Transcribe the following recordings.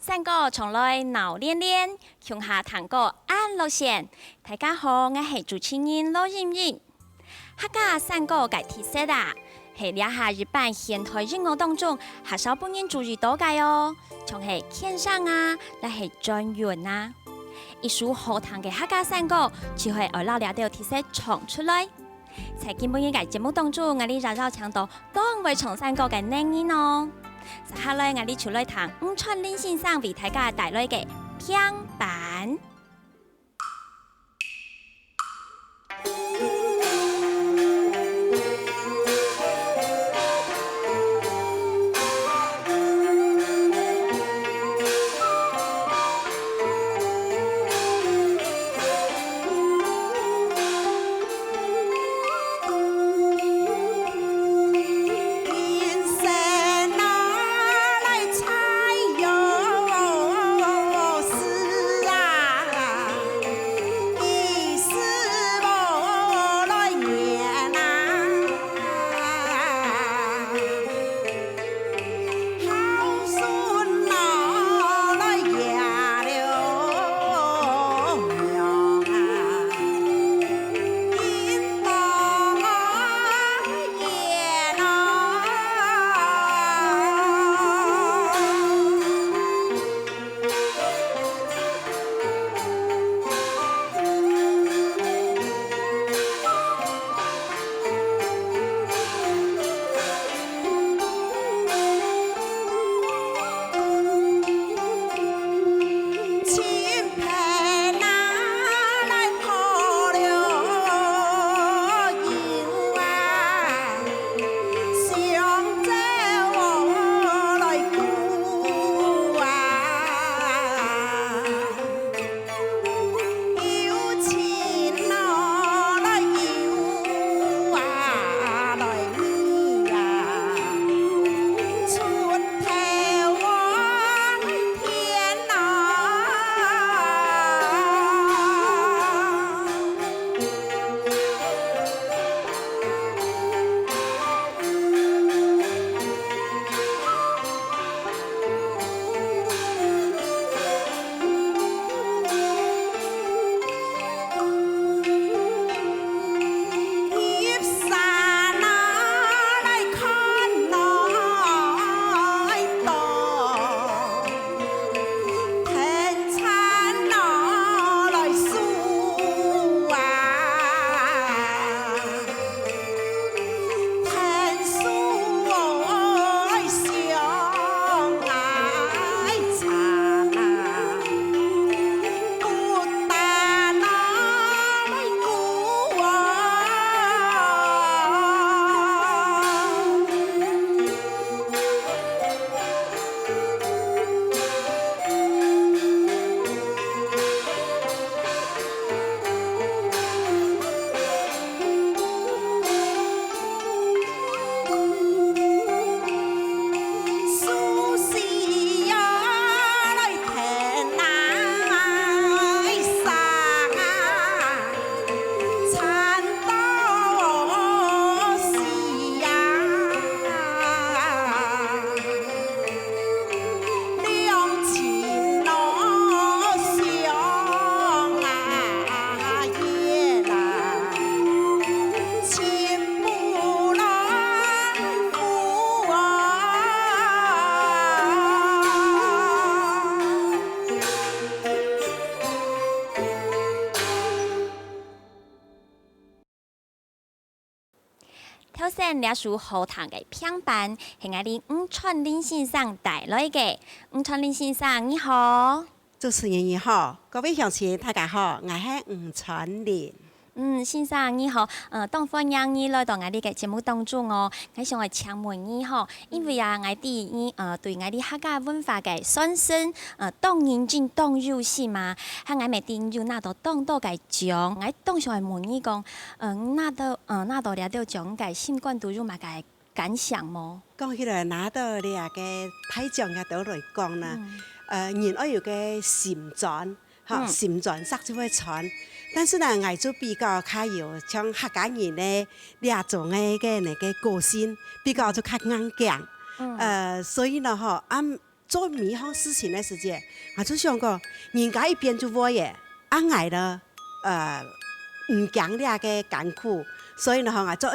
山歌从来闹连连，乡下弹歌安乐线。大家好，我是主持人罗莹莹。客家山歌嘅特色啊，係兩下日版現代音樂當中，客少本人注意到嘅哦，像係天上啊，乃係轉圓啊。一首好聽嘅客家山歌，就係我老了啲特色唱出來。在今本日嘅節目當中，我哋繞繞唱到當為唱山歌嘅內容哦。接下來我哋就來談吳川林先生為大家帶來嘅平板。頭先兩首好聽嘅平板係我哋吳川林先生帶來嘅。吳川林先生你好，主持人你好，各位鄉親大家好，我係吳川林。先生你好，當歡迎你來到我哋嘅節目當中哦。我想嚟請問你嗬，因為啊，我哋對我哋客家文化嘅宣傳，當認真當有心嘛，喺我咪定要拿到當多嘅獎，我當上嚟問你講，拿到了到獎嘅新冠度有乜嘅感想冇？講起來拿到你啊嘅睇獎嘅到來講啦，人愛有嘅心轉，嚇心轉sắc就會傳。但是呢，我就比較較有像客家人呢兩種嘅那個個性，比較就較硬頸。所以呢，做每項事情的時間，我就想講，人家一邊就話嘢，捱了唔講呢個艱苦，所以呢，我做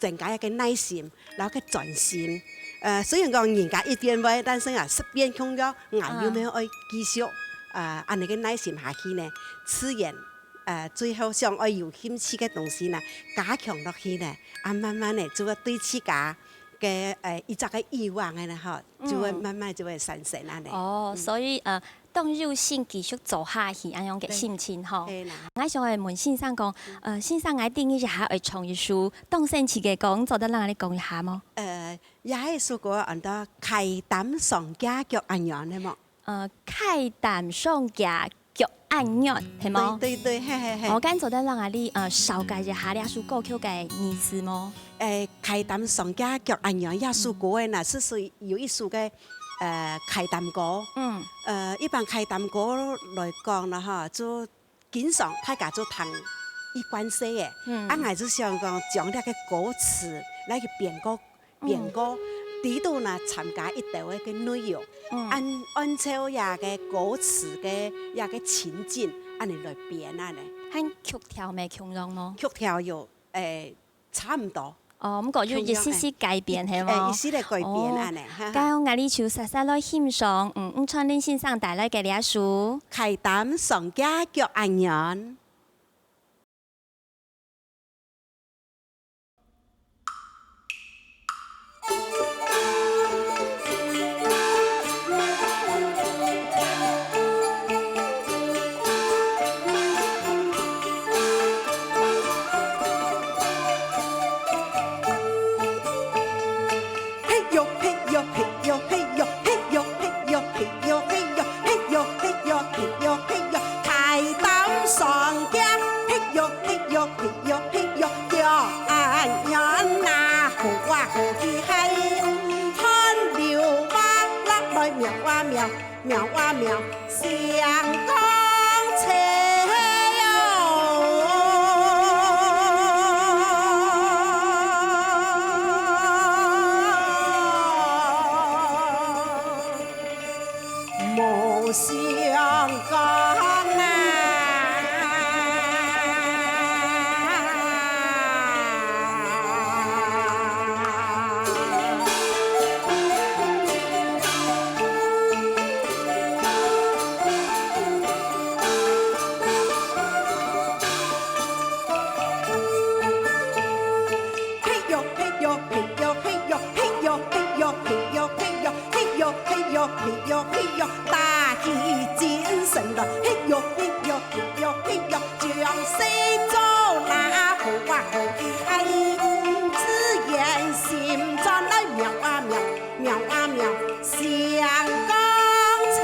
增加一個耐心，然後個專心。雖然講人家一邊話，但是十邊強咗，我要咩愛繼續按呢個耐心下去呢？自然最後想愛有興趣嘅東西呢，加強落去呢，慢慢呢就會對自家嘅一隻嘅欲望嘅呢，就會慢慢就會產生啊呢。哦，所以當有心繼續做下去，咁樣嘅心情吼。我想嚟問先生講，先生我定義一下，會創一首動身詞嘅歌，做得讓你講一下麼？也係一首歌，按到開膽上架腳按樣嘅麼？開膽上架腳按樣，係麼？對，係。我敢做得讓你紹介一下呢首歌曲嘅意思麼？開膽上架腳按樣，呢首歌嘅呢，是屬於有一首嘅開膽歌。一般開膽歌來講啦，就經常大家就彈一關西嘅。我就想講將呢個歌詞來去編歌，喺度呢參加一條嘅內容，按照呀個歌詞嘅呀個情景，按嚟來編啊咧。喺曲調咪強壯麼？曲調有差唔多。哦，咁個要一絲絲改變係麼？一絲嚟改變啊咧。咁我哋就實實來欣賞吳創麟先生帶來嘅呢一首《開膽上架腳按樣》。苗啊苗，相公車哟，無相公大氣精神的，嘿喲嘿喲嘿喲嘿喲，將西做那好啊好的嗨，自然心轉來苗啊苗，苗啊苗，相公車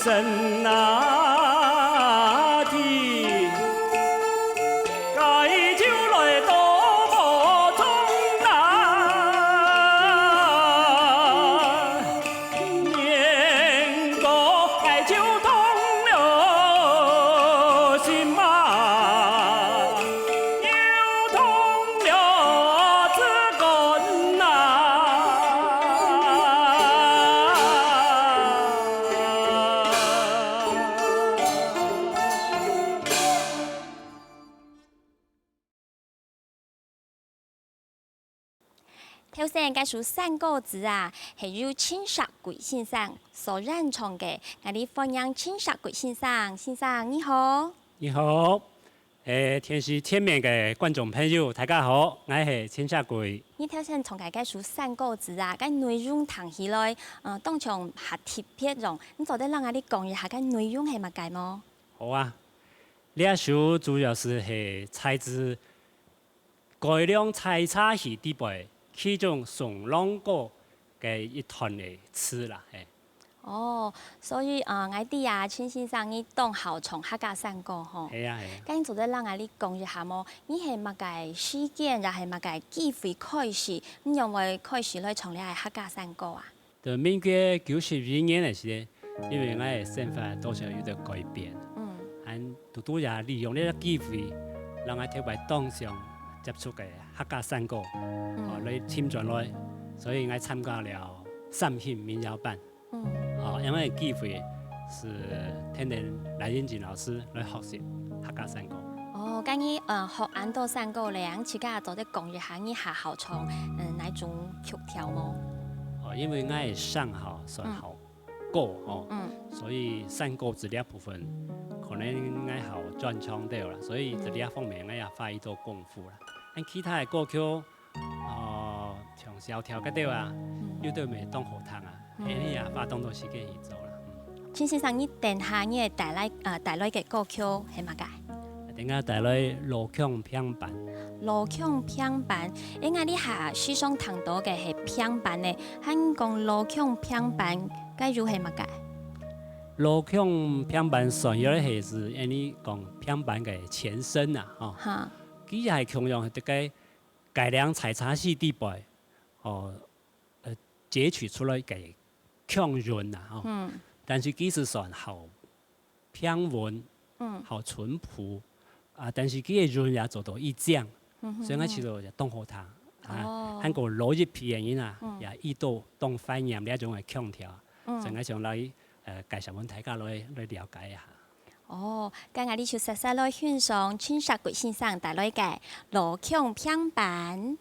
神那的，该就来到我中南，年个该就通了心嘛，又通了这个呐。頭先介紹三個字啊，係由青石貴先生所認創嘅。我哋歡迎青石貴先生，先生你好。你好，電視前面嘅觀眾朋友，大家好，我係青石貴。你頭先從介紹三個字啊，個內容聽起來，當場係特別容。你做得讓我哋講一下個內容係乜嘢麼？好啊，呢一首主要是係採自改良採茶戲底背其中宋浪歌嘅一段嘅詞啦，哦，所以我哋啊，青先生你當校從客家山歌吼。係啊係啊。咁做得讓我哋講一下麼？你係乜嘢事件，又係乜嘢機會開始？你認為開始來從你係客家山歌啊？到民國92年嘅時候，因為我嘅身份多少有啲改變，都也利用呢個機會，讓我特別當上接觸嘅客家山歌，嚟簽進來，所以我參加了三慶民謠班。因為機會是聽聽賴英傑老師來學習客家山歌。哦，咁你學安多山歌咧，咁自家做啲講一下你下校從哪種曲調麼？因為我係上校算學歌所以山歌這一部分可能我好專長到啦，所以這一方面我也花一多功夫啦。其他嘅歌曲，從小調嗰啲啊，要對咪當好聽啊，你也花當多時間去做啦。青先生，你等下你係帶來嘅歌曲係乜嘢？等下帶來羅腔評版。羅腔評版，我哋下書上聽到嘅係評版咧，喺講羅腔評版，介如係乜嘢？羅腔評版算有係是，你講評版嘅前身啊，佢係強用係啲改良采茶系地白，截取出来给强润呐，但是技术上好平稳，好淳朴，但是佢嘅润也做到一降，所以我知道就当好它，韓國老一批嘅人也遇到當反應呢一種嘅強調，所以我想來介紹俾大家來了解一下。今日呢就實實來欣賞青石貴先生帶來嘅羅腔拼版。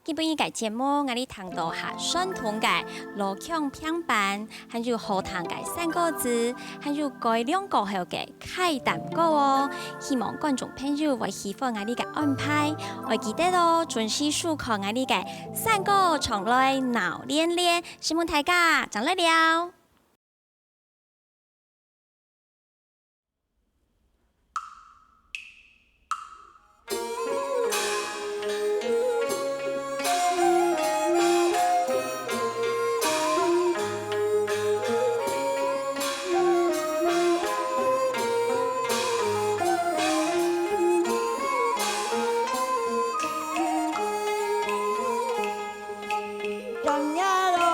基本依個節目，我哋談到下傳統嘅羅腔拼版，還有好聽嘅三個字，還有改良過後嘅開蛋糕哦。希望觀眾朋友會喜歡我哋嘅安排，會記得咯，準時收看我哋嘅三個從來鬧連連，希望大家再來了。人呀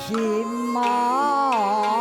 情嘛。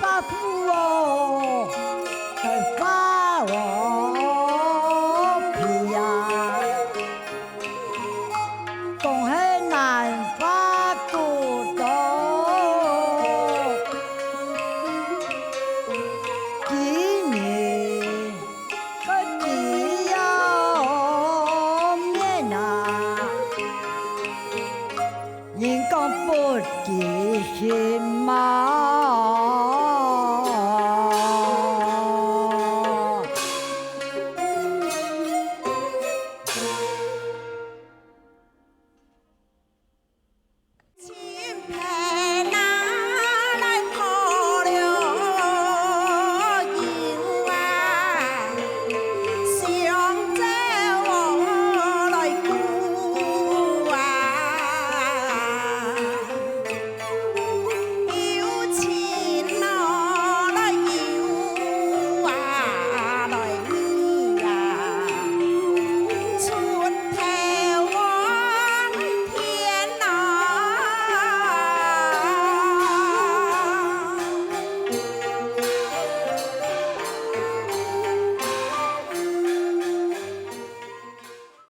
爸父哦，在发。